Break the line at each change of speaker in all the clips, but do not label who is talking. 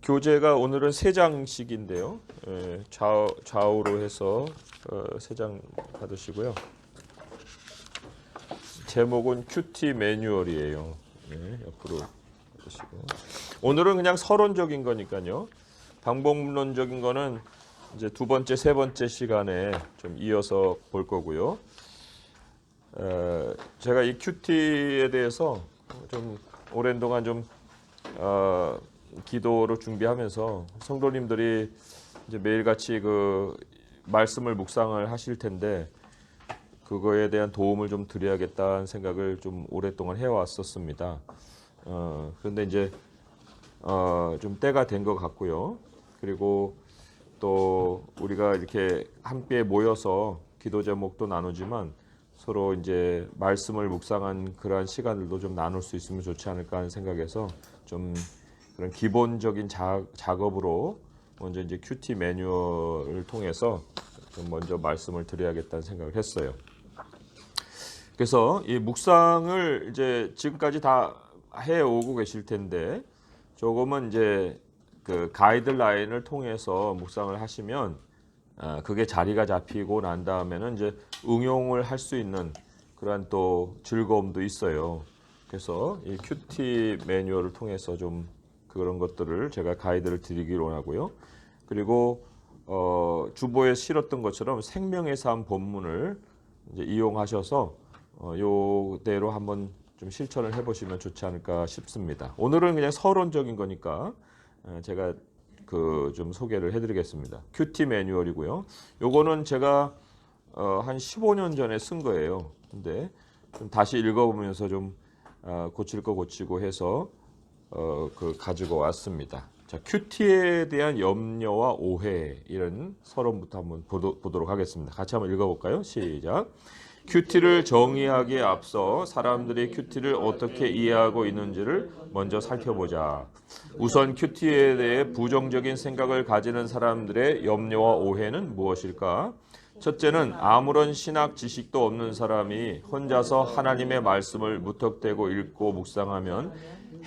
교재가 오늘은 세 장씩인데요. 좌우로 해서 세 장 받으시고요. 제목은 큐티 매뉴얼이에요. 옆으로 받으시고. 오늘은 그냥 서론적인 거니까요. 방법론적인 거는 이제 두 번째, 세 번째 시간에 좀 이어서 볼 거고요. 제가 이 큐티에 대해서 좀 오랜 동안 좀 기도로 준비하면서 성도님들이 이제 매일같이 그 말씀을 묵상을 하실 텐데 그거에 대한 도움을 좀 드려야겠다는 생각을 좀 오랫동안 해왔었습니다. 그런데 이제 좀 때가 된 것 같고요. 그리고 또 우리가 이렇게 함께 모여서 기도 제목도 나누지만 서로 이제 말씀을 묵상한 그러한 시간들도 좀 나눌 수 있으면 좋지 않을까 하는 생각에서 좀 그런 기본적인 작업으로 먼저 이제 큐티 매뉴얼을 통해서 좀 먼저 말씀을 드려야겠다는 생각을 했어요. 그래서 이 묵상을 이제 지금까지 다 해오고 계실 텐데 조금은 이제 그 가이드라인을 통해서 묵상을 하시면 그게 자리가 잡히고 난 다음에는 이제 응용을 할 수 있는 그러한 또 즐거움도 있어요. 그래서 이 큐티 매뉴얼을 통해서 좀 그런 것들을 제가 가이드를 드리기로 하고요. 그리고 주보에 실었던 것처럼 생명의 삶 본문을 이제 이용하셔서 요대로 한번 좀 실천을 해보시면 좋지 않을까 싶습니다. 오늘은 그냥 서론적인 거니까 제가 그 좀 소개를 해드리겠습니다. 큐티 매뉴얼이고요. 요거는 제가 한 15년 전에 쓴 거예요. 근데 좀 다시 읽어보면서 좀 고칠 거 고치고 해서 그 가지고 왔습니다. 자, 큐티에 대한 염려와 오해 이런 서론부터 한번 보도록 하겠습니다. 같이 한번 읽어볼까요? 시작. 큐티를 정의하기에 앞서 사람들이 큐티를 어떻게 이해하고 있는지를 먼저 살펴보자. 우선 큐티에 대해 부정적인 생각을 가지는 사람들의 염려와 오해는 무엇일까? 첫째는 아무런 신학 지식도 없는 사람이 혼자서 하나님의 말씀을 무턱대고 읽고 묵상하면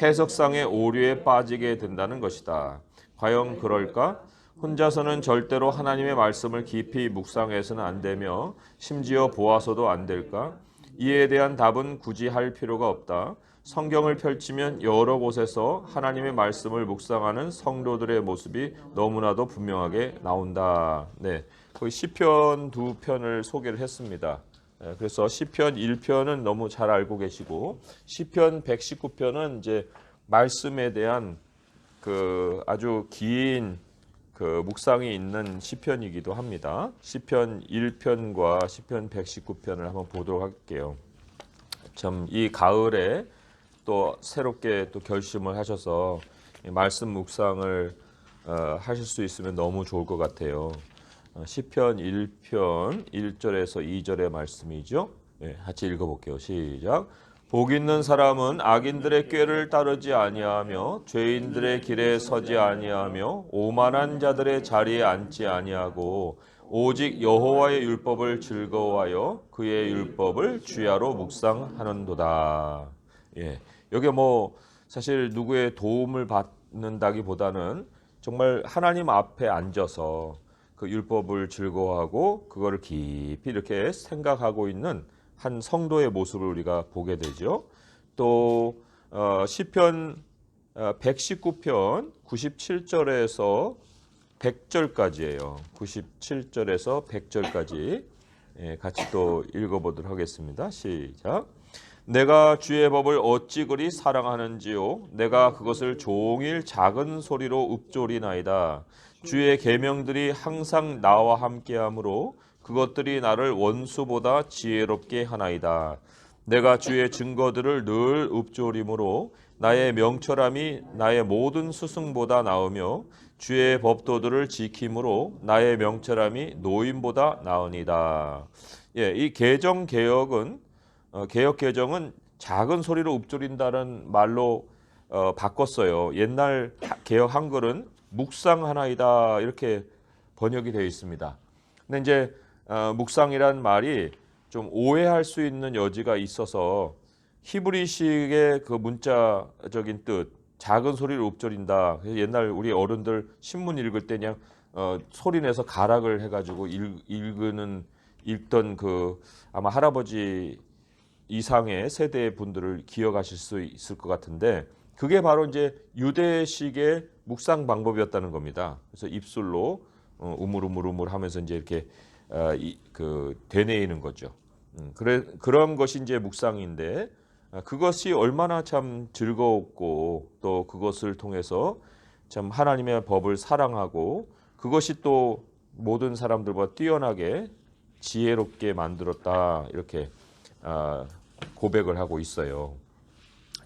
해석상의 오류에 빠지게 된다는 것이다. 과연 그럴까? 혼자서는 절대로 하나님의 말씀을 깊이 묵상해서는 안 되며 심지어 보아서도 안 될까? 이에 대한 답은 굳이 할 필요가 없다. 성경을 펼치면 여러 곳에서 하나님의 말씀을 묵상하는 성도들의 모습이 너무나도 분명하게 나온다. 네, 거기 시편 두 편을 소개를 했습니다. 그래서 시편 1편은 너무 잘 알고 계시고 시편 119편은 이제 말씀에 대한 그 아주 긴 그 묵상이 있는 시편이기도 합니다. 시편 1편과 시편 119편을 한번 보도록 할게요. 참 이 가을에 또 새롭게 또 결심을 하셔서 말씀 묵상을 하실 수 있으면 너무 좋을 것 같아요. 시편 1편 1절에서 2절의 말씀이죠. 같이 읽어볼게요. 시작. 복 있는 사람은 악인들의 꾀를 따르지 아니하며 죄인들의 길에 서지 아니하며 오만한 자들의 자리에 앉지 아니하고 오직 여호와의 율법을 즐거워하여 그의 율법을 주야로 묵상하는도다. 여기 뭐 사실 누구의 도움을 받는다기보다는 정말 하나님 앞에 앉아서 그 율법을 즐거워하고 그거를 깊이 이렇게 생각하고 있는 한 성도의 모습을 우리가 보게 되죠. 또 시편 119편 97절에서 100절까지예요. 97절에서 100절까지 같이 또 읽어보도록 하겠습니다. 시작. 내가 주의 법을 어찌 그리 사랑하는지요. 내가 그것을 종일 작은 소리로 읊조리나이다. 주의 계명들이 항상 나와 함께하므로 그것들이 나를 원수보다 지혜롭게 하나이다. 내가 주의 증거들을 늘 읊조림으로 나의 명철함이 나의 모든 스승보다 나으며 주의 법도들을 지킴으로 나의 명철함이 노인보다 나으니이다. 이 개정 개혁은 개혁 개정은 작은 소리로 읊조린다는 말로 바꿨어요. 옛날 개혁 한글은 묵상하나이다 이렇게 번역이 되어 있습니다. 근데 이제 묵상이란 말이 좀 오해할 수 있는 여지가 있어서 히브리식의 그 문자적인 뜻, 작은 소리를 읊조린다. 그래서 옛날 우리 어른들 신문 읽을 때 그냥 소리 내서 가락을 해가지고 읽던 그 아마 할아버지 이상의 세대 분들을 기억하실 수 있을 것 같은데 그게 바로 이제 유대식의 묵상 방법이었다는 겁니다. 그래서 입술로 우물우물우물 하면서 이제 이렇게 되뇌이는 거죠. 그런 것이 이제 묵상인데 그것이 얼마나 참 즐거웠고 또 그것을 통해서 참 하나님의 법을 사랑하고 그것이 또 모든 사람들보다 뛰어나게 지혜롭게 만들었다 이렇게 고백을 하고 있어요.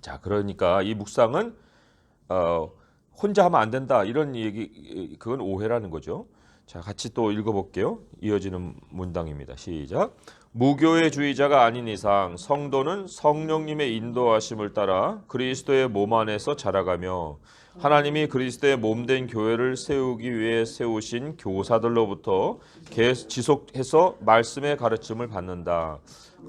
자, 그러니까 이 묵상은 혼자 하면 안 된다 이런 얘기 그건 오해라는 거죠. 자, 같이 또 읽어볼게요. 이어지는 문장입니다. 시작. 무교의 주의자가 아닌 이상 성도는 성령님의 인도하심을 따라 그리스도의 몸 안에서 자라가며 하나님이 그리스도의 몸된 교회를 세우기 위해 세우신 교사들로부터 지속해서 말씀의 가르침을 받는다.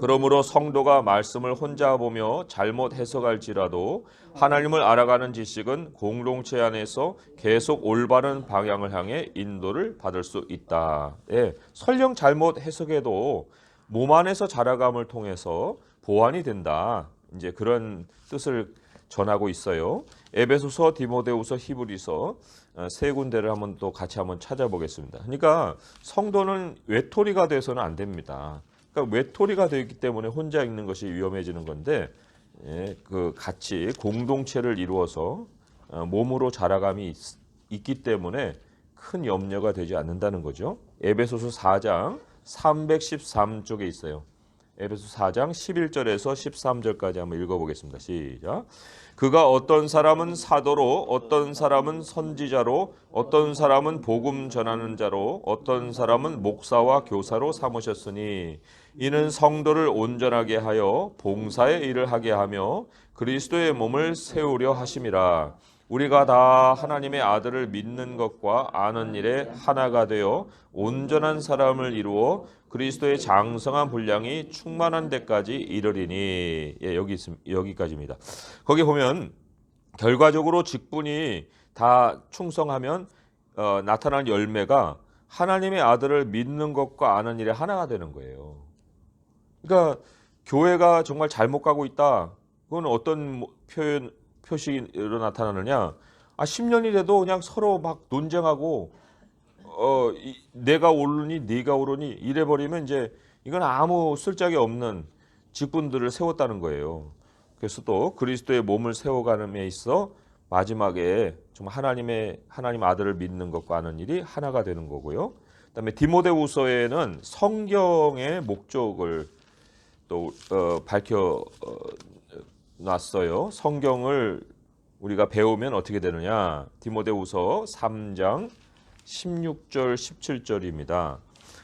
그러므로 성도가 말씀을 혼자 보며 잘못 해석할지라도 하나님을 알아가는 지식은 공동체 안에서 계속 올바른 방향을 향해 인도를 받을 수 있다. 예, 설령 잘못 해석해도 몸 안에서 자라감을 통해서 보완이 된다. 이제 그런 뜻을 전하고 있어요. 에베소서, 디모데후서, 히브리서 세 군데를 한번 또 같이 한번 찾아보겠습니다. 그러니까 성도는 외톨이가 돼서는 안 됩니다. 그러니까 외톨이가 되기 때문에 혼자 읽는 것이 위험해지는 건데 그 같이 공동체를 이루어서 몸으로 자라감이 있기 때문에 큰 염려가 되지 않는다는 거죠. 에베소서 4장 313쪽에 있어요. 에베소 4장 11절에서 13절까지 한번 읽어보겠습니다. 시작. 그가 어떤 사람은 사도로, 어떤 사람은 선지자로, 어떤 사람은 복음 전하는 자로, 어떤 사람은 목사와 교사로 삼으셨으니 이는 성도를 온전하게 하여 봉사의 일을 하게 하며 그리스도의 몸을 세우려 하심이라. 우리가 다 하나님의 아들을 믿는 것과 아는 일에 하나가 되어 온전한 사람을 이루어 그리스도의 장성한 분량이 충만한 데까지 이르리니. 예, 여기까지입니다. 거기 보면 결과적으로 직분이 다 충성하면 나타난 열매가 하나님의 아들을 믿는 것과 아는 일에 하나가 되는 거예요. 그러니까 교회가 정말 잘못 가고 있다. 그건 어떤 표식으로 나타나느냐? 10년이 돼도 그냥 서로 막 논쟁하고 내가 오르니 네가 오르니 이래 버리면 이제 이건 아무 쓸데기 없는 직분들을 세웠다는 거예요. 그래서 또 그리스도의 몸을 세워가는 데 있어 마지막에 정말 하나님 아들을 믿는 것과 아는 일이 하나가 되는 거고요. 그다음에 디모데후서에는 성경의 목적을 또 밝혀 놨어요. 성경을 우리가 배우면 어떻게 되느냐? 디모데후서 3장 16절 17절입니다.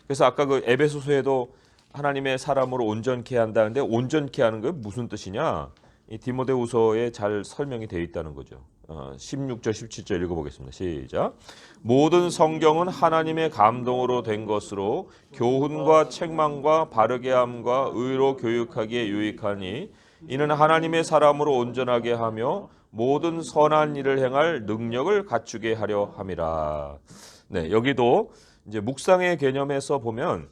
그래서 아까 그 에베소서에도 하나님의 사람으로 온전케 한다는데 온전케 하는 게 무슨 뜻이냐? 이 디모데후서에 잘 설명이 되어 있다는 거죠. 16절 17절 읽어보겠습니다. 시작. 모든 성경은 하나님의 감동으로 된 것으로 교훈과 책망과 바르게 함과 의로 교육하기에 유익하니 이는 하나님의 사람으로 온전하게 하며 모든 선한 일을 행할 능력을 갖추게 하려 함이라. 네, 여기도 이제 묵상의 개념에서 보면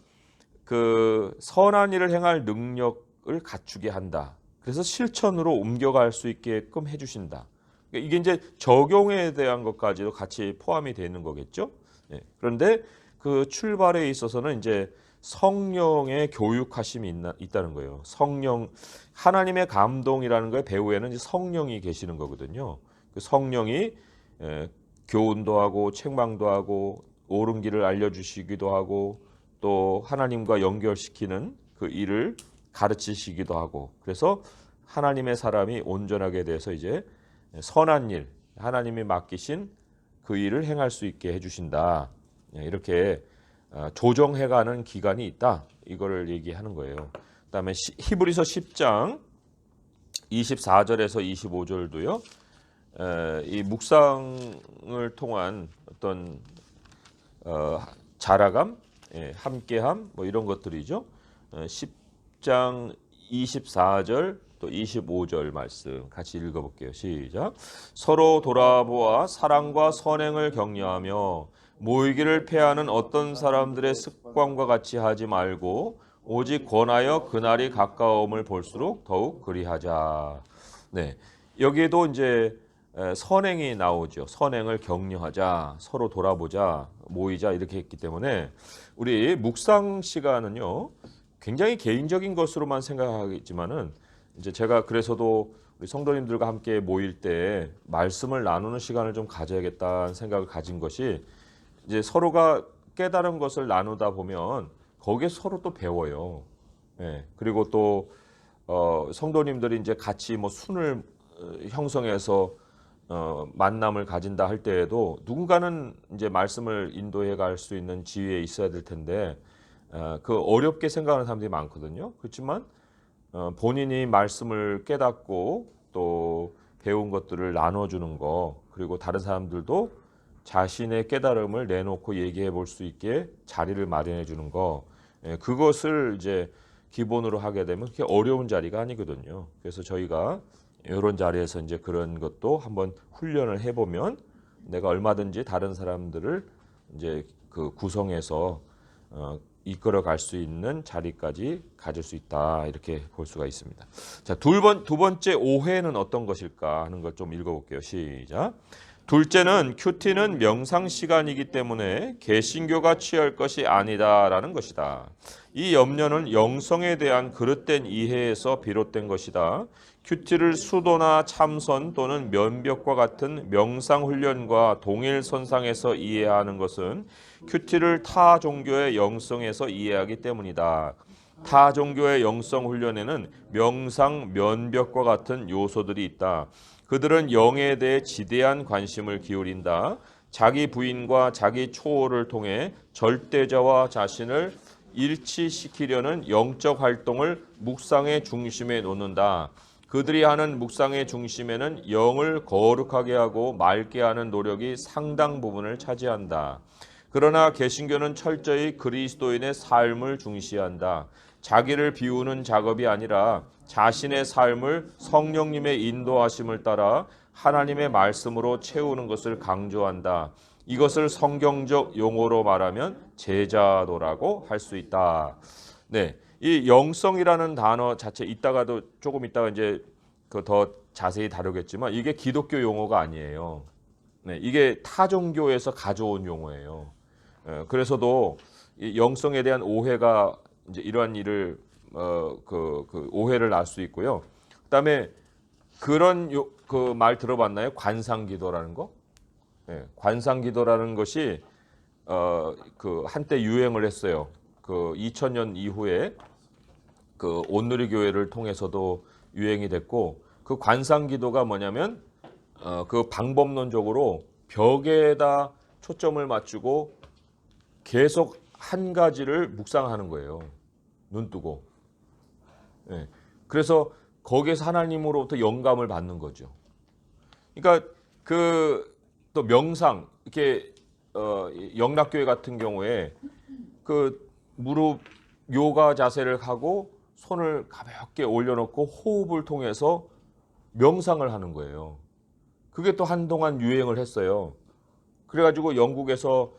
그 선한 일을 행할 능력을 갖추게 한다. 그래서 실천으로 옮겨갈 수 있게끔 해주신다. 이게 이제 적용에 대한 것까지도 같이 포함이 되는 거겠죠. 네, 그런데 그 출발에 있어서는 이제 성령의 교육하심이 있다는 거예요. 성령, 하나님의 감동이라는 거에 배후에는 이제 성령이 계시는 거거든요. 그 성령이 교훈도 하고 책망도 하고 옳은 길을 알려주시기도 하고 또 하나님과 연결시키는 그 일을 가르치시기도 하고 그래서 하나님의 사람이 온전하게 돼서 이제 선한 일, 하나님이 맡기신 그 일을 행할 수 있게 해주신다. 이렇게 조정해가는 기간이 있다. 이거를 얘기하는 거예요. 그다음에 히브리서 10장 24절에서 25절도요. 이 묵상을 통한 어떤 자라감, 함께함 뭐 이런 것들이죠. 10장 24절 또 25절 말씀 같이 읽어볼게요. 시작. 서로 돌아보아 사랑과 선행을 격려하며 모이기를 패하는 어떤 사람들의 습관과 같이 하지 말고 오직 권하여 그날이 가까움을 볼수록 더욱 그리하자. 네, 여기에도 이제 선행이 나오죠. 선행을 격려하자, 서로 돌아보자, 모이자 이렇게 했기 때문에 우리 묵상 시간은요 굉장히 개인적인 것으로만 생각하겠지만은 이제 제가 그래서도 우리 성도님들과 함께 모일 때 말씀을 나누는 시간을 좀 가져야겠다는 생각을 가진 것이 이제 서로가 깨달은 것을 나누다 보면 거기에 서로 또 배워요. 예, 그리고 또 성도님들이 이제 같이 뭐 순을 형성해서 만남을 가진다 할 때에도 누군가는 이제 말씀을 인도해 갈 수 있는 지위에 있어야 될 텐데 그 어렵게 생각하는 사람들이 많거든요. 그렇지만 본인이 말씀을 깨닫고 또 배운 것들을 나눠주는 거 그리고 다른 사람들도 자신의 깨달음을 내놓고 얘기해 볼 수 있게 자리를 마련해 주는 거 그것을 이제 기본으로 하게 되면 그렇게 어려운 자리가 아니거든요. 그래서 저희가 이런 자리에서 이제 그런 것도 한번 훈련을 해보면 내가 얼마든지 다른 사람들을 이제 그 구성해서 이끌어 갈 수 있는 자리까지 가질 수 있다 이렇게 볼 수가 있습니다. 자, 두 번째 오해는 어떤 것일까 하는 걸 좀 읽어볼게요. 시작. 둘째는 큐티는 명상 시간이기 때문에 개신교가 취할 것이 아니다라는 것이다. 이 염려는 영성에 대한 그릇된 이해에서 비롯된 것이다. 큐티를 수도나 참선 또는 면벽과 같은 명상 훈련과 동일 선상에서 이해하는 것은 큐티를 타 종교의 영성에서 이해하기 때문이다. 타 종교의 영성 훈련에는 명상, 면벽과 같은 요소들이 있다. 그들은 영에 대해 지대한 관심을 기울인다. 자기 부인과 자기 초월을 통해 절대자와 자신을 일치시키려는 영적 활동을 묵상의 중심에 놓는다. 그들이 하는 묵상의 중심에는 영을 거룩하게 하고 맑게 하는 노력이 상당 부분을 차지한다. 그러나 개신교는 철저히 그리스도인의 삶을 중시한다. 자기를 비우는 작업이 아니라 자신의 삶을 성령님의 인도하심을 따라 하나님의 말씀으로 채우는 것을 강조한다. 이것을 성경적 용어로 말하면 제자도라고 할 수 있다. 네, 이 영성이라는 단어 자체 조금 이따가 이제 그 더 자세히 다루겠지만 이게 기독교 용어가 아니에요. 네, 이게 타 종교에서 가져온 용어예요. 그래서도 이 영성에 대한 오해가 이제 이러한 일을 그 오해를 낳을 수 있고요. 그다음에 그런 그 말 들어봤나요? 관상기도라는 거? 네, 관상기도라는 것이 그 한때 유행을 했어요. 그 2000년 이후에 그 온누리교회를 통해서도 유행이 됐고 그 관상기도가 뭐냐면 그 방법론적으로 벽에다 초점을 맞추고 계속 한 가지를 묵상하는 거예요. 눈 뜨고. 네. 그래서 거기에서 하나님으로부터 영감을 받는 거죠. 그러니까 그 또 명상 이렇게 영락교회 같은 경우에 그 무릎 요가 자세를 하고 손을 가볍게 올려놓고 호흡을 통해서 명상을 하는 거예요. 그게 또 한동안 유행을 했어요. 그래가지고 영국에서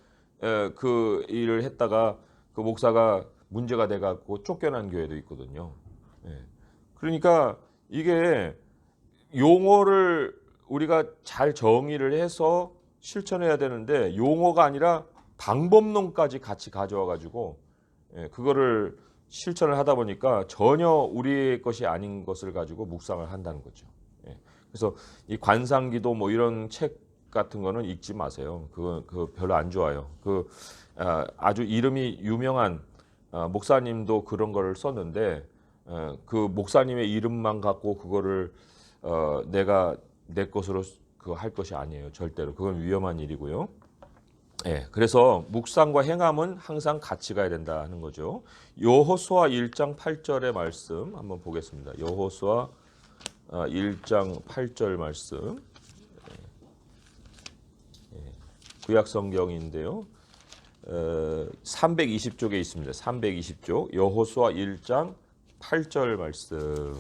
그 일을 했다가 그 목사가 문제가 돼갖고 쫓겨난 교회도 있거든요. 그러니까 이게 용어를 우리가 잘 정의를 해서 실천해야 되는데 용어가 아니라 방법론까지 같이 가져와가지고 그거를 실천을 하다 보니까 전혀 우리의 것이 아닌 것을 가지고 묵상을 한다는 거죠. 그래서 이 관상기도 뭐 이런 책 같은 거는 읽지 마세요. 그거 별로 안 좋아요. 아주 이름이 유명한 목사님도 그런 거를 썼는데 그 목사님의 이름만 갖고 그거를 내가 내 것으로 그거 할 것이 아니에요. 절대로. 그건 위험한 일이고요. 그래서 묵상과 행함은 항상 같이 가야 된다는 거죠. 여호수아 1장 8절의 말씀 한번 보겠습니다. 여호수아 1장 8절 말씀. 구약 성경인데요. 320쪽에 있습니다. 320쪽 여호수아 1장 8절 말씀.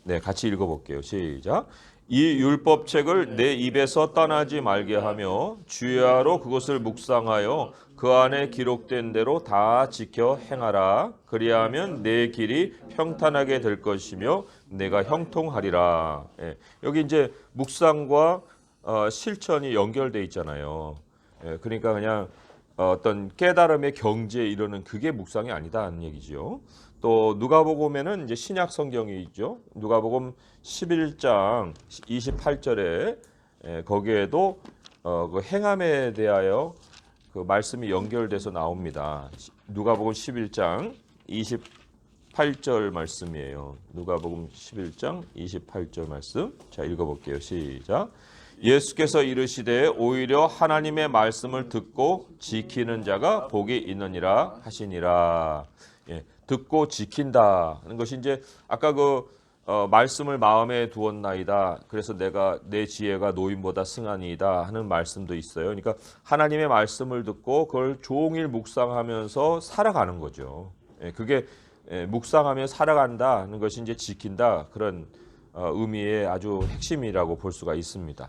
네, 같이 읽어볼게요. 시작. 이 율법책을 내 입에서 떠나지 말게 하며 주야로 그것을 묵상하여 그 안에 기록된 대로 다 지켜 행하라. 그리하면 내 길이 평탄하게 될 것이며 내가 형통하리라. 예, 여기 이제 묵상과 실천이 연결돼 있잖아요. 예, 그러니까 그냥 어떤 깨달음의 경지에 이르는 그게 묵상이 아니다는 얘기죠. 또 누가복음에는 이제 신약 성경이 있죠. 누가복음 11장 28절에 거기에도 그 행함에 대하여 그 말씀이 연결돼서 나옵니다. 누가복음 11장 28절 말씀이에요. 누가복음 11장 28절 말씀. 자, 읽어볼게요. 시작. 예수께서 이르시되 오히려 하나님의 말씀을 듣고 지키는 자가 복이 있느니라 하시니라. 예, 듣고 지킨다 하는 것이 이제 아까 그 말씀을 마음에 두었나이다. 그래서 내가 내 지혜가 노인보다 승하니이다 하는 말씀도 있어요. 그러니까 하나님의 말씀을 듣고 그걸 종일 묵상하면서 살아가는 거죠. 예, 그게 묵상하며 살아간다는 것이 이제 지킨다 그런 의미의 아주 핵심이라고 볼 수가 있습니다.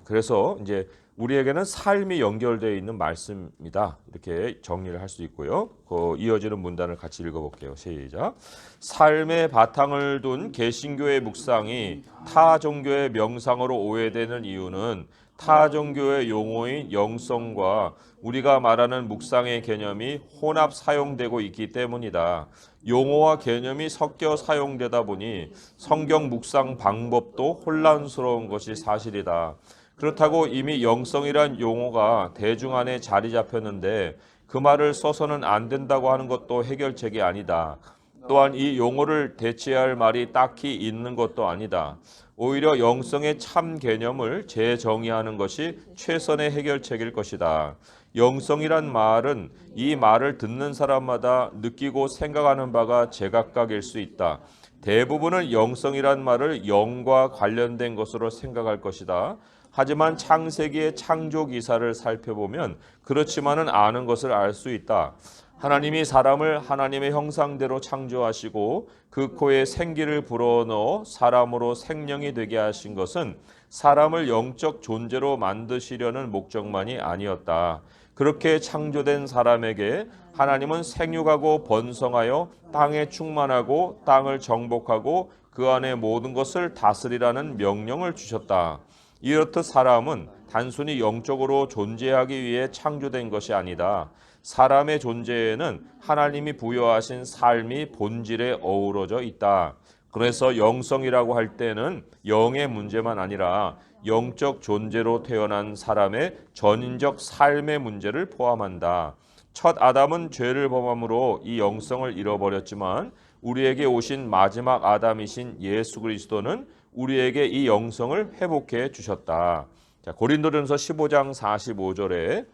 그래서 이제 우리에게는 삶이 연결되어 있는 말씀이다 이렇게 정리를 할 수 있고요. 그 이어지는 문단을 같이 읽어볼게요. 시작. 삶의 바탕을 둔 개신교의 묵상이 타 종교의 명상으로 오해되는 이유는 타 종교의 용어인 영성과 우리가 말하는 묵상의 개념이 혼합 사용되고 있기 때문이다. 용어와 개념이 섞여 사용되다 보니 성경 묵상 방법도 혼란스러운 것이 사실이다. 그렇다고 이미 영성이란 용어가 대중 안에 자리 잡혔는데 그 말을 써서는 안 된다고 하는 것도 해결책이 아니다. 또한 이 용어를 대체할 말이 딱히 있는 것도 아니다. 오히려 영성의 참 개념을 재정의하는 것이 최선의 해결책일 것이다. 영성이란 말은 이 말을 듣는 사람마다 느끼고 생각하는 바가 제각각일 수 있다. 대부분은 영성이란 말을 영과 관련된 것으로 생각할 것이다. 하지만 창세기의 창조 기사를 살펴보면 그렇지만은 않은 것을 알 수 있다. 하나님이 사람을 하나님의 형상대로 창조하시고 그 코에 생기를 불어넣어 사람으로 생명이 되게 하신 것은 사람을 영적 존재로 만드시려는 목적만이 아니었다. 그렇게 창조된 사람에게 하나님은 생육하고 번성하여 땅에 충만하고 땅을 정복하고 그 안에 모든 것을 다스리라는 명령을 주셨다. 이렇듯 사람은 단순히 영적으로 존재하기 위해 창조된 것이 아니다. 사람의 존재에는 하나님이 부여하신 삶이 본질에 어우러져 있다. 그래서 영성이라고 할 때는 영의 문제만 아니라 영적 존재로 태어난 사람의 전인적 삶의 문제를 포함한다. 첫 아담은 죄를 범함으로 이 영성을 잃어버렸지만 우리에게 오신 마지막 아담이신 예수 그리스도는 우리에게 이 영성을 회복해 주셨다. 자, 고린도전서 15장 45절에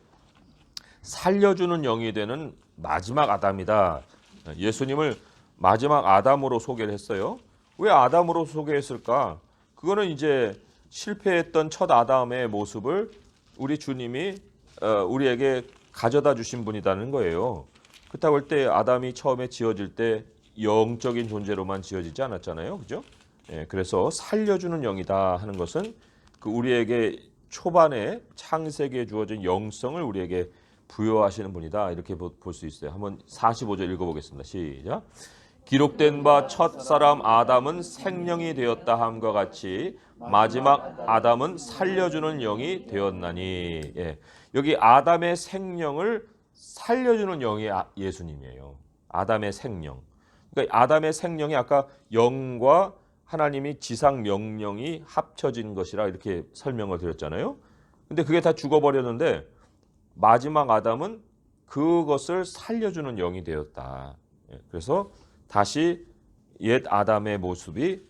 살려주는 영이 되는 마지막 아담이다. 예수님을 마지막 아담으로 소개를 했어요. 왜 아담으로 소개했을까? 그거는 이제 실패했던 첫 아담의 모습을 우리 주님이 우리에게 가져다 주신 분이라는 거예요. 그렇다고 할 때 아담이 처음에 지어질 때 영적인 존재로만 지어지지 않았잖아요. 그죠? 그래서 살려주는 영이다 하는 것은 그 우리에게 초반에 창세기에 주어진 영성을 우리에게 부여하시는 분이다 이렇게 볼 수 있어요. 한번 45절 읽어보겠습니다. 시작. 기록된 바 첫사람 아담은 생명이 되었다 함과 같이 마지막 아담은 살려주는 영이 되었나니. 여기 아담의 생명을 살려주는 영이 예수님이에요. 아담의 생명. 그러니까 아담의 생명이 아까 영과 하나님이 지상 명령이 합쳐진 것이라 이렇게 설명을 드렸잖아요. 근데 그게 다 죽어버렸는데 마지막 아담은 그것을 살려주는 영이 되었다. 그래서 다시 옛 아담의 모습이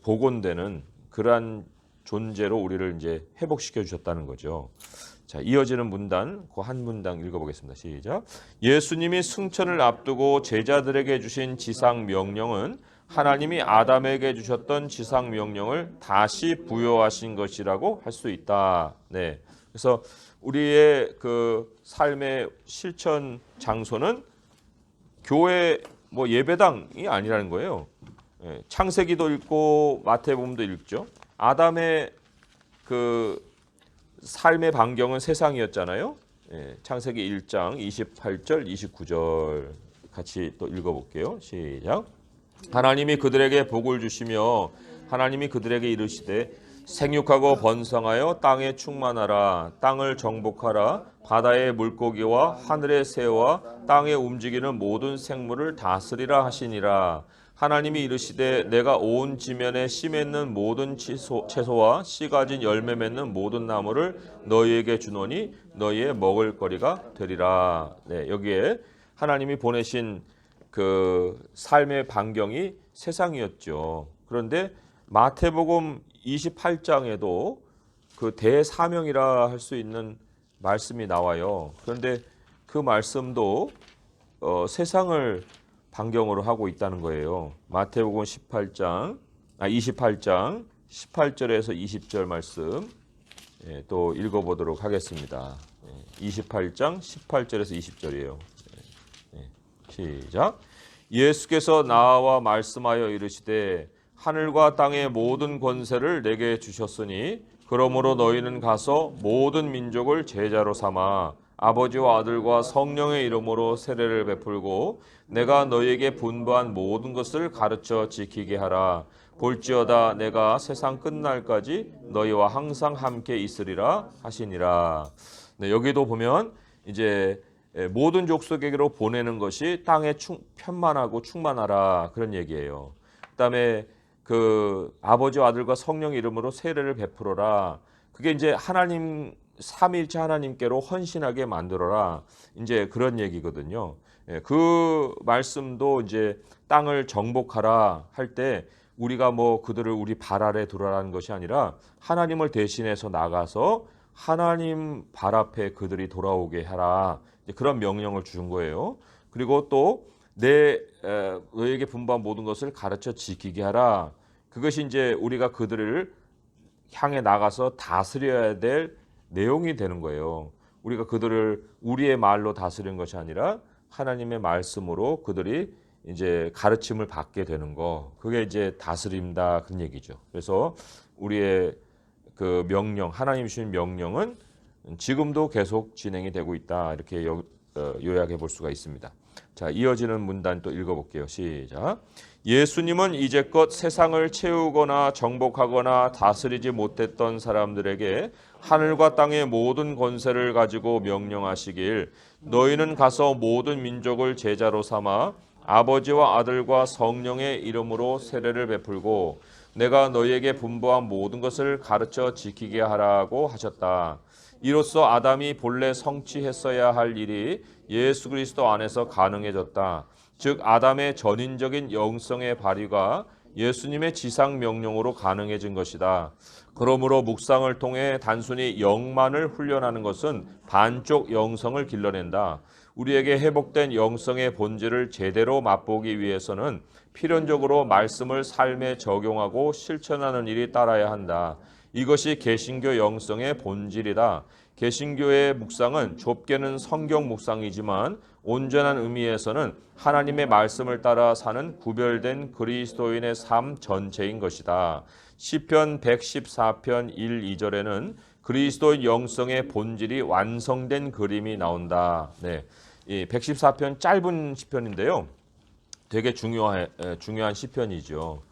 복원되는 그러한 존재로 우리를 이제 회복시켜 주셨다는 거죠. 자, 이어지는 문단, 그 한 문단 읽어보겠습니다. 시작. 예수님이 승천을 앞두고 제자들에게 주신 지상 명령은 하나님이 아담에게 주셨던 지상 명령을 다시 부여하신 것이라고 할 수 있다. 네. 그래서 우리의 그 삶의 실천 장소는 교회 예배당이 아니라는 거예요. 창세기도 읽고 마태복음도 읽죠. 아담의 그 삶의 반경은 세상이었잖아요. 창세기 1장 28절 29절 같이 또 읽어볼게요. 시작. 하나님이 그들에게 복을 주시며 하나님이 그들에게 이르시되 생육하고 번성하여 땅에 충만하라. 땅을 정복하라. 바다의 물고기와 하늘의 새와 땅에 움직이는 모든 생물을 다스리라 하시니라. 하나님이 이르시되 내가 온 지면에 씨 맺는 모든 채소와 씨 가진 열매 맺는 모든 나무를 너희에게 주노니 너희의 먹을 거리가 되리라. 네, 여기에 하나님이 보내신 그 삶의 반경이 세상이었죠. 그런데 마태복음 28장에도 그 대사명이라 할 수 있는 말씀이 나와요. 그런데 그 말씀도 세상을 반경으로 하고 있다는 거예요. 마태복음 28장 18절에서 20절 말씀 또 읽어보도록 하겠습니다. 28장 18절에서 20절이에요. 시작. 예수께서 나와 말씀하여 이르시되 하늘과 땅의 모든 권세를 내게 주셨으니 그러므로 너희는 가서 모든 민족을 제자로 삼아 아버지와 아들과 성령의 이름으로 세례를 베풀고 내가 너희에게 분부한 모든 것을 가르쳐 지키게 하라. 볼지어다 내가 세상 끝날까지 너희와 항상 함께 있으리라 하시니라. 네, 여기도 보면 이제 모든 족속에게로 보내는 것이 땅에 편만하고 충만하라 그런 얘기예요. 그다음에 그 아버지와 아들과 성령 이름으로 세례를 베풀어라. 그게 이제 하나님 삼위일체 하나님께로 헌신하게 만들어라. 이제 그런 얘기거든요. 그 말씀도 이제 땅을 정복하라 할 때 우리가 뭐 그들을 우리 발 아래 두라라는 것이 아니라 하나님을 대신해서 나가서 하나님 발 앞에 그들이 돌아오게 하라. 그런 명령을 준 거예요. 그리고 또 너에게 분부한 모든 것을 가르쳐 지키게 하라. 그것이 이제 우리가 그들을 향해 나가서 다스려야 될 내용이 되는 거예요. 우리가 그들을 우리의 말로 다스리는 것이 아니라 하나님의 말씀으로 그들이 이제 가르침을 받게 되는 거. 그게 이제 다스림다 그런 얘기죠. 그래서 우리의 그 명령, 하나님 주신 명령은 지금도 계속 진행이 되고 있다. 이렇게 요약해 볼 수가 있습니다. 자, 이어지는 문단 또 읽어볼게요. 시작. 예수님은 이제껏 세상을 채우거나 정복하거나 다스리지 못했던 사람들에게 하늘과 땅의 모든 권세를 가지고 명령하시길 너희는 가서 모든 민족을 제자로 삼아 아버지와 아들과 성령의 이름으로 세례를 베풀고 내가 너희에게 분부한 모든 것을 가르쳐 지키게 하라고 하셨다. 이로써 아담이 본래 성취했어야 할 일이 예수 그리스도 안에서 가능해졌다. 즉 아담의 전인적인 영성의 발휘가 예수님의 지상 명령으로 가능해진 것이다. 그러므로 묵상을 통해 단순히 영만을 훈련하는 것은 반쪽 영성을 길러낸다. 우리에게 회복된 영성의 본질을 제대로 맛보기 위해서는 필연적으로 말씀을 삶에 적용하고 실천하는 일이 따라야 한다. 이것이 개신교 영성의 본질이다. 개신교의 묵상은 좁게는 성경 묵상이지만 온전한 의미에서는 하나님의 말씀을 따라 사는 구별된 그리스도인의 삶 전체인 것이다. 시편 114편 1, 2절에는 그리스도인 영성의 본질이 완성된 그림이 나온다. 네, 이 114편 짧은 시편인데요. 되게 중요한 시편이죠.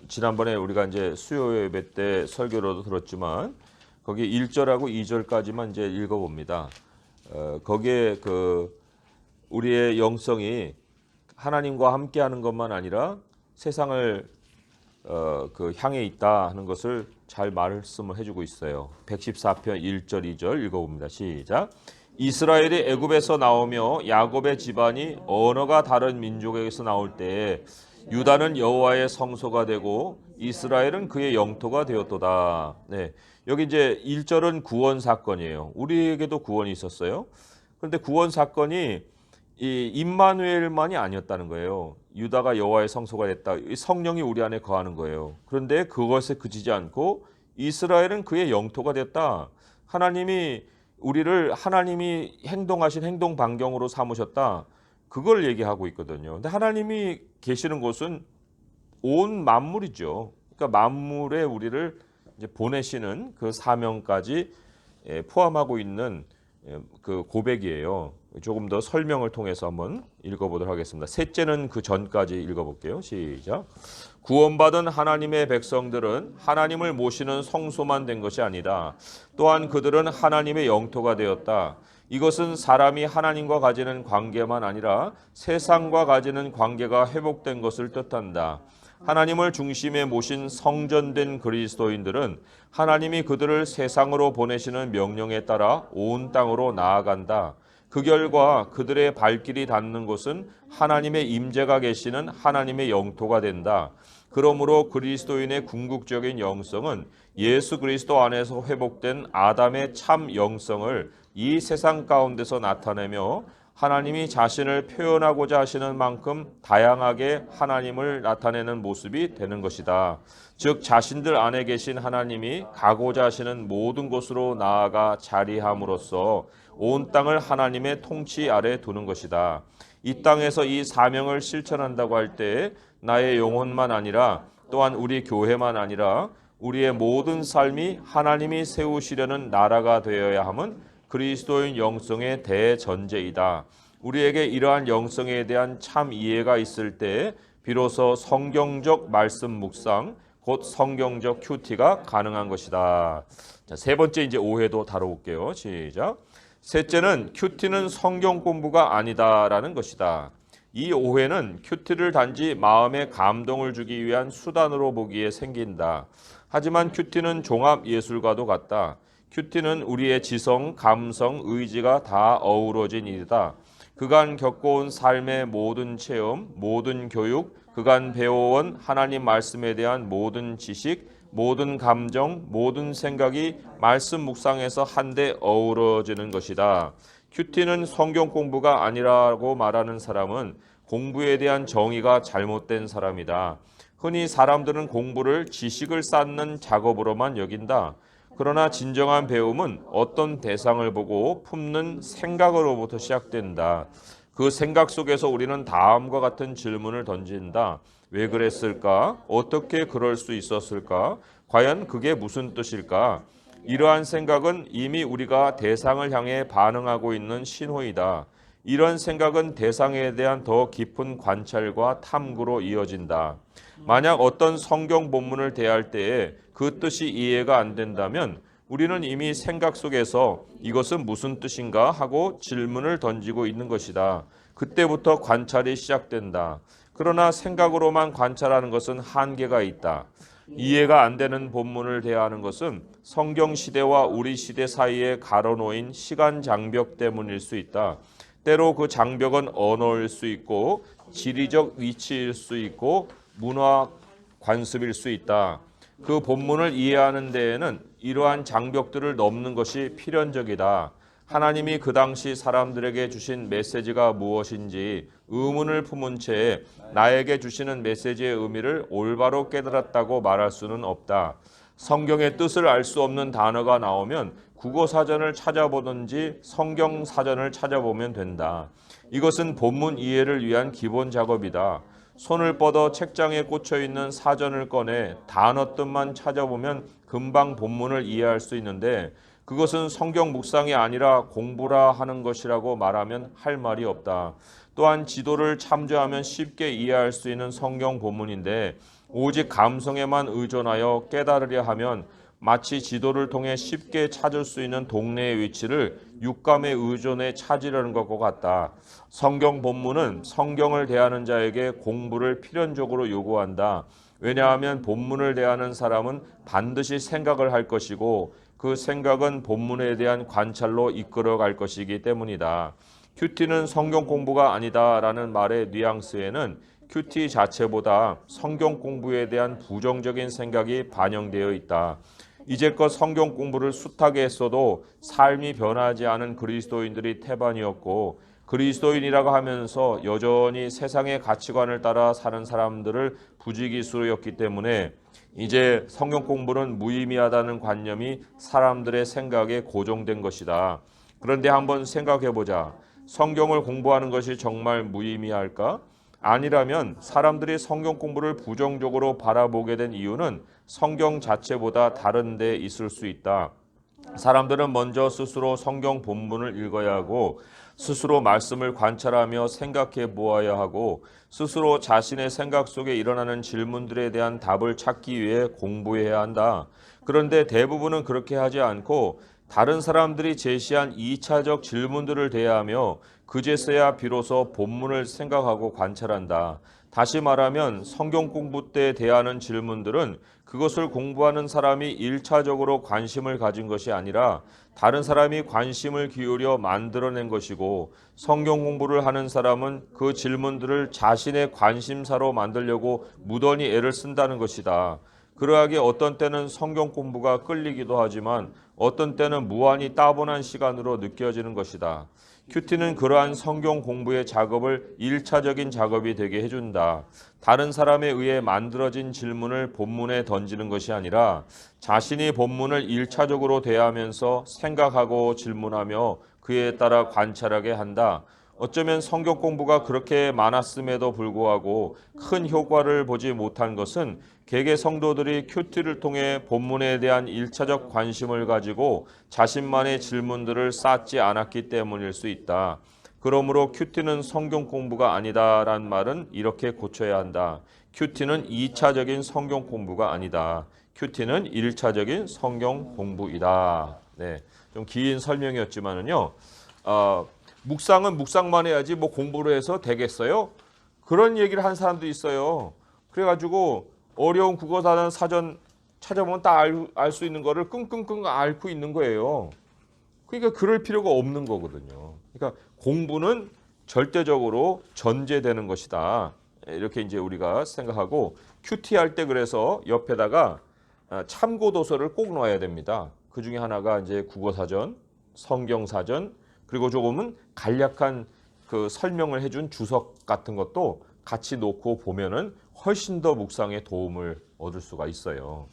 지난번에 우리가 이제 수요 예배 때 설교로도 들었지만 거기 1절하고 2절까지만 이제 읽어봅니다. 거기에 그 우리의 영성이 하나님과 함께하는 것만 아니라 세상을 그 향해 있다 하는 것을 잘 말씀을 해주고 있어요. 114편 1절 2절 읽어봅니다. 시작. 이스라엘이 애굽에서 나오며 야곱의 집안이 언어가 다른 민족에게서 나올 때에 유다는 여호와의 성소가 되고 이스라엘은 그의 영토가 되었도다. 네, 여기 이제 1절은 구원 사건이에요. 우리에게도 구원이 있었어요. 그런데 구원 사건이 이 임마누엘만이 아니었다는 거예요. 유다가 여호와의 성소가 됐다. 성령이 우리 안에 거하는 거예요. 그런데 그것에 그치지 않고 이스라엘은 그의 영토가 됐다. 하나님이 우리를 하나님이 행동하신 행동 반경으로 삼으셨다. 그걸 얘기하고 있거든요. 근데 하나님이 계시는 곳은 온 만물이죠. 그러니까 만물에 우리를 이제 보내시는 그 사명까지 포함하고 있는 그 고백이에요. 조금 더 설명을 통해서 한번 읽어보도록 하겠습니다. 셋째는 그 전까지 읽어볼게요. 시작. 구원받은 하나님의 백성들은 하나님을 모시는 성소만 된 것이 아니다. 또한 그들은 하나님의 영토가 되었다. 이것은 사람이 하나님과 가지는 관계만 아니라 세상과 가지는 관계가 회복된 것을 뜻한다. 하나님을 중심에 모신 성전된 그리스도인들은 하나님이 그들을 세상으로 보내시는 명령에 따라 온 땅으로 나아간다. 그 결과 그들의 발길이 닿는 곳은 하나님의 임재가 계시는 하나님의 영토가 된다. 그러므로 그리스도인의 궁극적인 영성은 예수 그리스도 안에서 회복된 아담의 참 영성을 이 세상 가운데서 나타내며 하나님이 자신을 표현하고자 하시는 만큼 다양하게 하나님을 나타내는 모습이 되는 것이다. 즉 자신들 안에 계신 하나님이 가고자 하시는 모든 곳으로 나아가 자리함으로써 온 땅을 하나님의 통치 아래 두는 것이다. 이 땅에서 이 사명을 실천한다고 할 때 나의 영혼만 아니라 또한 우리 교회만 아니라 우리의 모든 삶이 하나님이 세우시려는 나라가 되어야 함은 그리스도인 영성의 대전제이다. 우리에게 이러한 영성에 대한 참 이해가 있을 때 비로소 성경적 말씀 묵상, 곧 성경적 큐티가 가능한 것이다. 자, 세 번째 이제 오해도 다뤄볼게요. 시작. 셋째는 큐티는 성경 공부가 아니다라는 것이다. 이 오해는 큐티를 단지 마음의 감동을 주기 위한 수단으로 보기에 생긴다. 하지만 큐티는 종합 예술과도 같다. 큐티는 우리의 지성, 감성, 의지가 다 어우러진 일이다. 그간 겪어온 삶의 모든 체험, 모든 교육, 그간 배워온 하나님 말씀에 대한 모든 지식, 모든 감정, 모든 생각이 말씀 묵상에서 한데 어우러지는 것이다. 큐티는 성경 공부가 아니라고 말하는 사람은 공부에 대한 정의가 잘못된 사람이다. 흔히 사람들은 공부를 지식을 쌓는 작업으로만 여긴다. 그러나 진정한 배움은 어떤 대상을 보고 품는 생각으로부터 시작된다. 그 생각 속에서 우리는 다음과 같은 질문을 던진다. 왜 그랬을까? 어떻게 그럴 수 있었을까? 과연 그게 무슨 뜻일까? 이러한 생각은 이미 우리가 대상을 향해 반응하고 있는 신호이다. 이런 생각은 대상에 대한 더 깊은 관찰과 탐구로 이어진다. 만약 어떤 성경 본문을 대할 때에 그 뜻이 이해가 안 된다면 우리는 이미 생각 속에서 이것은 무슨 뜻인가 하고 질문을 던지고 있는 것이다. 그때부터 관찰이 시작된다. 그러나 생각으로만 관찰하는 것은 한계가 있다. 이해가 안 되는 본문을 대하는 것은 성경 시대와 우리 시대 사이에 가로놓인 시간 장벽 때문일 수 있다. 때로 그 장벽은 언어일 수 있고 지리적 위치일 수 있고 문화 관습일 수 있다. 그 본문을 이해하는 데에는 이러한 장벽들을 넘는 것이 필연적이다. 하나님이 그 당시 사람들에게 주신 메시지가 무엇인지 의문을 품은 채 나에게 주시는 메시지의 의미를 올바로 깨달았다고 말할 수는 없다. 성경의 뜻을 알 수 없는 단어가 나오면 국어 사전을 찾아보든지 성경 사전을 찾아보면 된다. 이것은 본문 이해를 위한 기본 작업이다. 손을 뻗어 책장에 꽂혀 있는 사전을 꺼내 단어 뜻만 찾아보면 금방 본문을 이해할 수 있는데 그것은 성경 묵상이 아니라 공부라 하는 것이라고 말하면 할 말이 없다. 또한 지도를 참조하면 쉽게 이해할 수 있는 성경 본문인데 오직 감성에만 의존하여 깨달으려 하면 마치 지도를 통해 쉽게 찾을 수 있는 동네의 위치를 육감에 의존해 찾으려는 것과 같다. 성경 본문은 성경을 대하는 자에게 공부를 필연적으로 요구한다. 왜냐하면 본문을 대하는 사람은 반드시 생각을 할 것이고 그 생각은 본문에 대한 관찰로 이끌어갈 것이기 때문이다. 큐티는 성경 공부가 아니다라는 말의 뉘앙스에는 큐티 자체보다 성경 공부에 대한 부정적인 생각이 반영되어 있다. 이제껏 성경 공부를 숱하게 했어도 삶이 변하지 않은 그리스도인들이 태반이었고 그리스도인이라고 하면서 여전히 세상의 가치관을 따라 사는 사람들을 부지기수로 였기 때문에 이제 성경 공부는 무의미하다는 관념이 사람들의 생각에 고정된 것이다. 그런데 한번 생각해 보자. 성경을 공부하는 것이 정말 무의미할까? 아니라면 사람들이 성경 공부를 부정적으로 바라보게 된 이유는 성경 자체보다 다른 데 있을 수 있다. 사람들은 먼저 스스로 성경 본문을 읽어야 하고 스스로 말씀을 관찰하며 생각해 보아야 하고 스스로 자신의 생각 속에 일어나는 질문들에 대한 답을 찾기 위해 공부해야 한다. 그런데 대부분은 그렇게 하지 않고 다른 사람들이 제시한 2차적 질문들을 대하며 그제서야 비로소 본문을 생각하고 관찰한다. 다시 말하면 성경 공부 때 대하는 질문들은 그것을 공부하는 사람이 1차적으로 관심을 가진 것이 아니라 다른 사람이 관심을 기울여 만들어낸 것이고, 성경 공부를 하는 사람은 그 질문들을 자신의 관심사로 만들려고 무던히 애를 쓴다는 것이다. 그러하기에 어떤 때는 성경 공부가 끌리기도 하지만 어떤 때는 무한히 따분한 시간으로 느껴지는 것이다. 큐티는 그러한 성경 공부의 작업을 1차적인 작업이 되게 해준다. 다른 사람에 의해 만들어진 질문을 본문에 던지는 것이 아니라 자신이 본문을 1차적으로 대하면서 생각하고 질문하며 그에 따라 관찰하게 한다. 어쩌면 성경 공부가 그렇게 많았음에도 불구하고 큰 효과를 보지 못한 것은 개개 성도들이 큐티를 통해 본문에 대한 1차적 관심을 가지고 자신만의 질문들을 쌓지 않았기 때문일 수 있다. 그러므로 큐티는 성경 공부가 아니다라는 말은 이렇게 고쳐야 한다. 큐티는 2차적인 성경 공부가 아니다. 큐티는 1차적인 성경 공부이다. 네, 좀 긴 설명이었지만은요. 묵상은 묵상만 해야지 뭐 공부를 해서 되겠어요? 그런 얘기를 한 사람도 있어요. 그래가지고 어려운 국어 사전 찾아보면 다 알 수 있는 거를 끙끙끙 앓고 있는 거예요. 그러니까 그럴 필요가 없는 거거든요. 그러니까 공부는 절대적으로 전제되는 것이다. 이렇게 이제 우리가 생각하고 큐티 할 때 그래서 옆에다가 참고 도서를 꼭 넣어야 됩니다. 그 중에 하나가 이제 국어 사전, 성경 사전, 그리고 조금은 간략한 그 설명을 해준 주석 같은 것도 같이 놓고 보면은 훨씬 더 묵상에 도움을 얻을 수가 있어요.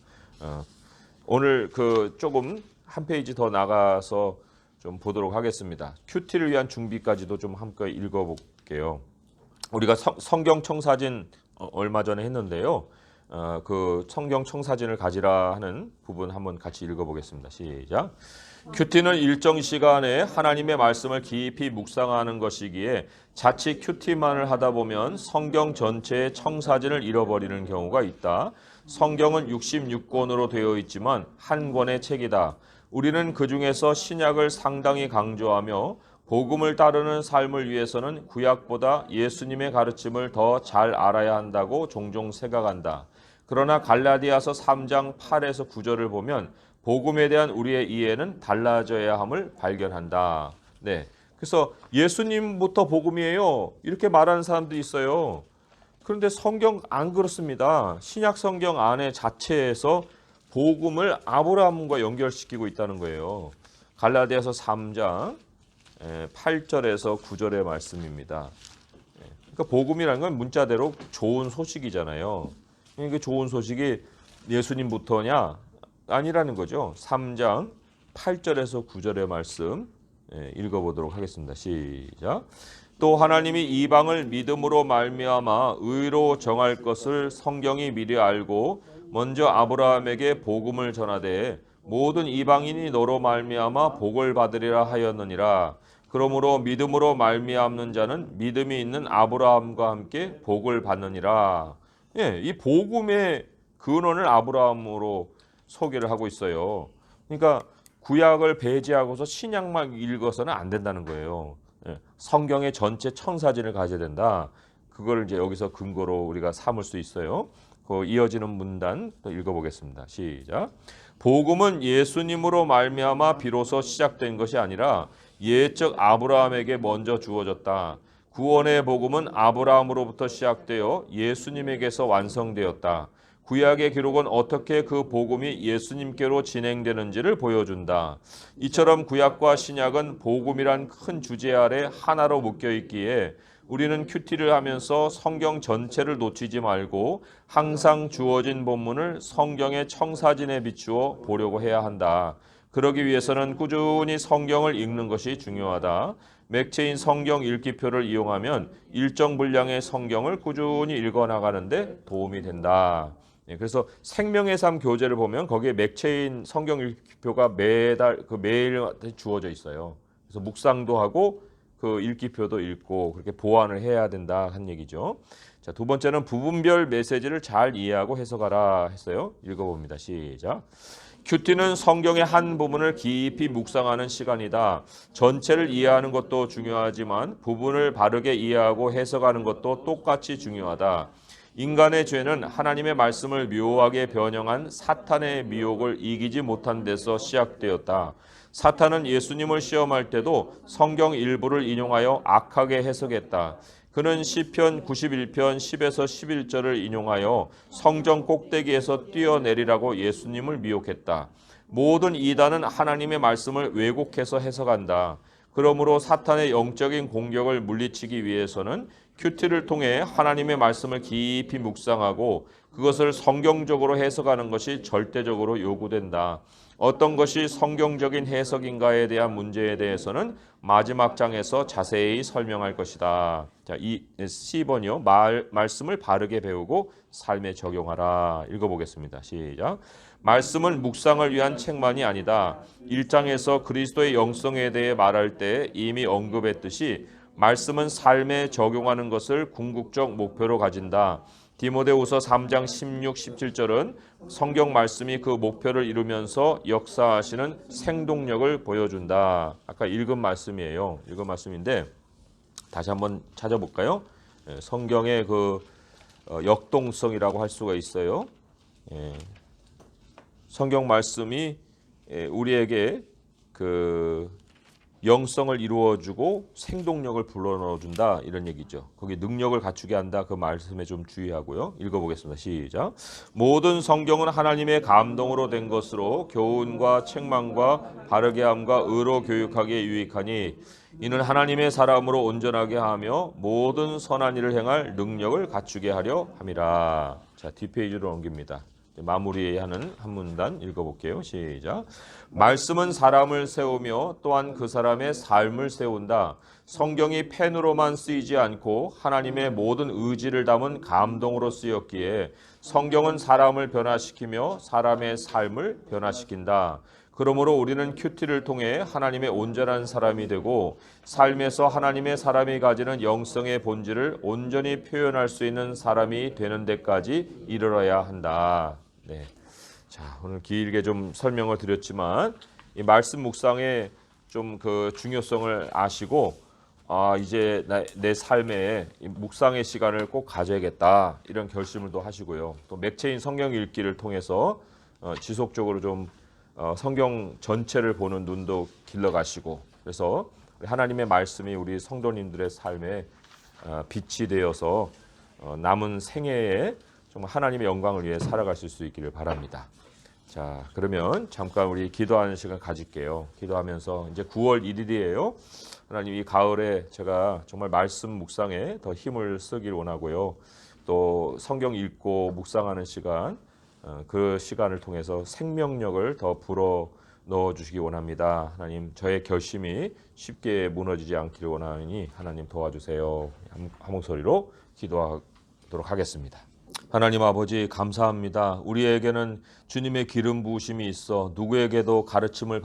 오늘 그 조금 한 페이지 더 나가서 좀 보도록 하겠습니다. 큐티를 위한 준비까지도 좀 함께 읽어볼게요. 우리가 성경 청사진 얼마 전에 했는데요. 그 성경 청사진을 가지라 하는 부분 한번 같이 읽어보겠습니다. 시작. 큐티는 일정 시간에 하나님의 말씀을 깊이 묵상하는 것이기에 자칫 큐티만을 하다 보면 성경 전체의 청사진을 잃어버리는 경우가 있다. 성경은 66권으로 되어 있지만 한 권의 책이다. 우리는 그 중에서 신약을 상당히 강조하며 복음을 따르는 삶을 위해서는 구약보다 예수님의 가르침을 더 잘 알아야 한다고 종종 생각한다. 그러나 갈라디아서 3장 8에서 9절을 보면 복음에 대한 우리의 이해는 달라져야 함을 발견한다. 네, 그래서 예수님부터 복음이에요. 이렇게 말하는 사람도 있어요. 그런데 성경 안 그렇습니다. 신약 성경 안에 자체에서 복음을 아브라함과 연결시키고 있다는 거예요. 갈라디아서 3장 8절에서 9절의 말씀입니다. 그러니까 복음이라는 건 문자대로 좋은 소식이잖아요. 그러니까 좋은 소식이 예수님부터냐? 아니라는 거죠. 3장 8절에서 9절의 말씀 읽어보도록 하겠습니다. 시작. 또 하나님이 이방을 믿음으로 말미암아 의로 정할 것을 성경이 미리 알고 먼저 아브라함에게 복음을 전하되 모든 이방인이 너로 말미암아 복을 받으리라 하였느니라. 그러므로 믿음으로 말미암는 자는 믿음이 있는 아브라함과 함께 복을 받느니라. 예, 이 복음의 근원을 아브라함으로 소개를 하고 있어요. 그러니까 구약을 배제하고서 신약만 읽어서는 안 된다는 거예요. 성경의 전체 청사진을 가져야 된다. 그걸 이제 여기서 근거로 우리가 삼을 수 있어요. 그 이어지는 문단 또 읽어보겠습니다. 시작. 복음은 예수님으로 말미암아 비로소 시작된 것이 아니라 옛적 아브라함에게 먼저 주어졌다. 구원의 복음은 아브라함으로부터 시작되어 예수님에게서 완성되었다. 구약의 기록은 어떻게 그 복음이 예수님께로 진행되는지를 보여준다. 이처럼 구약과 신약은 복음이란 큰 주제 아래 하나로 묶여 있기에 우리는 큐티를 하면서 성경 전체를 놓치지 말고 항상 주어진 본문을 성경의 청사진에 비추어 보려고 해야 한다. 그러기 위해서는 꾸준히 성경을 읽는 것이 중요하다. 맥체인 성경 읽기표를 이용하면 일정 분량의 성경을 꾸준히 읽어 나가는데 도움이 된다. 그래서 생명의 삶 교재를 보면 거기에 맥체인 성경 읽기표가 매일 주어져 있어요. 그래서 묵상도 하고 그 읽기표도 읽고 그렇게 보완을 해야 된다 한 얘기죠. 자, 두 번째는 부분별 메시지를 잘 이해하고 해석하라 했어요. 읽어봅니다. 시작. 큐티는 성경의 한 부분을 깊이 묵상하는 시간이다. 전체를 이해하는 것도 중요하지만 부분을 바르게 이해하고 해석하는 것도 똑같이 중요하다. 인간의 죄는 하나님의 말씀을 묘하게 변형한 사탄의 미혹을 이기지 못한 데서 시작되었다. 사탄은 예수님을 시험할 때도 성경 일부를 인용하여 악하게 해석했다. 그는 시편 91편 10에서 11절을 인용하여 성전 꼭대기에서 뛰어내리라고 예수님을 미혹했다. 모든 이단은 하나님의 말씀을 왜곡해서 해석한다. 그러므로 사탄의 영적인 공격을 물리치기 위해서는 큐티를 통해 하나님의 말씀을 깊이 묵상하고 그것을 성경적으로 해석하는 것이 절대적으로 요구된다. 어떤 것이 성경적인 해석인가에 대한 문제에 대해서는 마지막 장에서 자세히 설명할 것이다. 자, 이 C번이요. 말씀을 바르게 배우고 삶에 적용하라. 읽어보겠습니다. 시작. 말씀은 묵상을 위한 책만이 아니다. 1장에서 그리스도의 영성에 대해 말할 때 이미 언급했듯이 말씀은 삶에 적용하는 것을 궁극적 목표로 가진다. 디모데후서 3장 16, 17절은 성경 말씀이 그 목표를 이루면서 역사하시는 생동력을 보여준다. 아까 읽은 말씀이에요. 읽은 말씀인데 다시 한번 찾아볼까요? 성경의 그 역동성이라고 할 수가 있어요. 성경 말씀이 우리에게 그 영성을 이루어주고 생동력을 불어넣어준다 이런 얘기죠. 거기 능력을 갖추게 한다 그 말씀에 좀 주의하고요. 읽어보겠습니다. 시작. 모든 성경은 하나님의 감동으로 된 것으로 교훈과 책망과 바르게 함과 의로 교육하기에 유익하니 이는 하나님의 사람으로 온전하게 하며 모든 선한 일을 행할 능력을 갖추게 하려 함이라. 자, 뒷페이지로 넘깁니다. 마무리하는 한 문단 읽어볼게요. 시작. 말씀은 사람을 세우며 또한 그 사람의 삶을 세운다. 성경이 펜으로만 쓰이지 않고 하나님의 모든 의지를 담은 감동으로 쓰였기에 성경은 사람을 변화시키며 사람의 삶을 변화시킨다. 그러므로 우리는 큐티를 통해 하나님의 온전한 사람이 되고 삶에서 하나님의 사람이 가지는 영성의 본질을 온전히 표현할 수 있는 사람이 되는 데까지 이르러야 한다. 네. 자, 오늘 길게 좀 설명을 드렸지만 이 말씀 묵상의 좀 그 중요성을 아시고 이제 내 삶에 이 묵상의 시간을 꼭 가져야겠다 이런 결심을 또 하시고요. 또 맥체인 성경 읽기를 통해서 지속적으로 좀 성경 전체를 보는 눈도 길러가시고 그래서 하나님의 말씀이 우리 성도님들의 삶에 빛이 되어서 남은 생애에 정말 하나님의 영광을 위해 살아가실 수 있기를 바랍니다. 자, 그러면 잠깐 우리 기도하는 시간 가질게요. 기도하면서 이제 9월 1일이에요. 하나님 이 가을에 제가 정말 말씀 묵상에 더 힘을 쓰길 원하고요. 또 성경 읽고 묵상하는 시간 그 시간을 통해서 생명력을 더 불어 넣어 주시기 원합니다. 하나님 저의 결심이 쉽게 무너지지 않기를 원하니 하나님 도와주세요. 한 목소리로 기도하도록 하겠습니다. 하나님 아버지 감사합니다. 우리에게는 주님의 기름 부으심이 있어 누구에게도 가르침을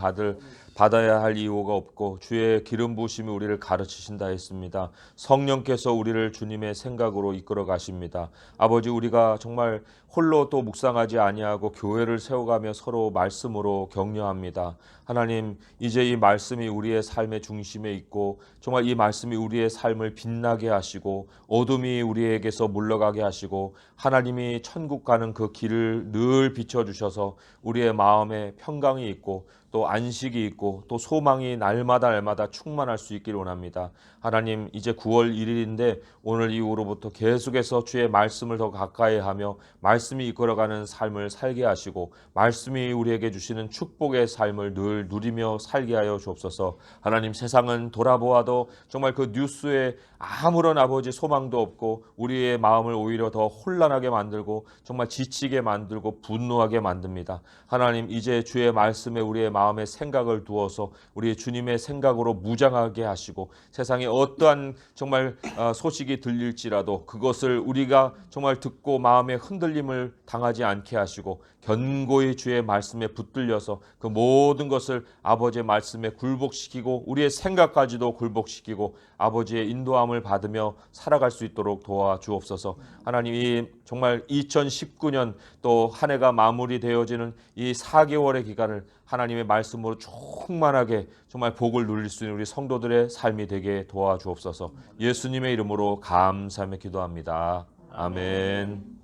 받아야 할 이유가 없고 주의 기름 부으심이 우리를 가르치신다 했습니다. 성령께서 우리를 주님의 생각으로 이끌어 가십니다. 아버지 우리가 정말 홀로 또 묵상하지 아니하고 교회를 세워가며 서로 말씀으로 격려합니다. 하나님 이제 이 말씀이 우리의 삶의 중심에 있고 정말 이 말씀이 우리의 삶을 빛나게 하시고 어둠이 우리에게서 물러가게 하시고 하나님이 천국 가는 그 길을 늘 비춰주셔서 우리의 마음에 평강이 있고 또 안식이 있고 또 소망이 날마다 충만할 수 있기를 원합니다. 하나님 이제 9월 1일인데 오늘 이후로부터 계속해서 주의 말씀을 더 가까이 하며 말씀이 이끌어가는 삶을 살게 하시고 말씀이 우리에게 주시는 축복의 삶을 늘 누리며 살게 하여 주옵소서. 하나님, 세상은 돌아보아도 정말 그 뉴스에 아무런 아버지 소망도 없고 우리의 마음을 오히려 더 혼란하게 만들고 정말 지치게 만들고 분노하게 만듭니다. 하나님, 이제 주의 말씀에 우리의 마음에 생각을 두어서 우리 주님의 생각으로 무장하게 하시고 세상에 어떠한 정말 소식이 들릴지라도 그것을 우리가 정말 듣고 마음의 흔들림을 당하지 않게 하시고 견고히 주의 말씀에 붙들려서 그 모든 것을 아버지의 말씀에 굴복시키고 우리의 생각까지도 굴복시키고 아버지의 인도함을 받으며 살아갈 수 있도록 도와주옵소서. 하나님이 정말 2019년 또 한 해가 마무리되어지는 이 4개월의 기간을 하나님의 말씀으로 충만하게 정말 복을 누릴 수 있는 우리 성도들의 삶이 되게 도와주옵소서. 예수님의 이름으로 감사하며 기도합니다. 아멘.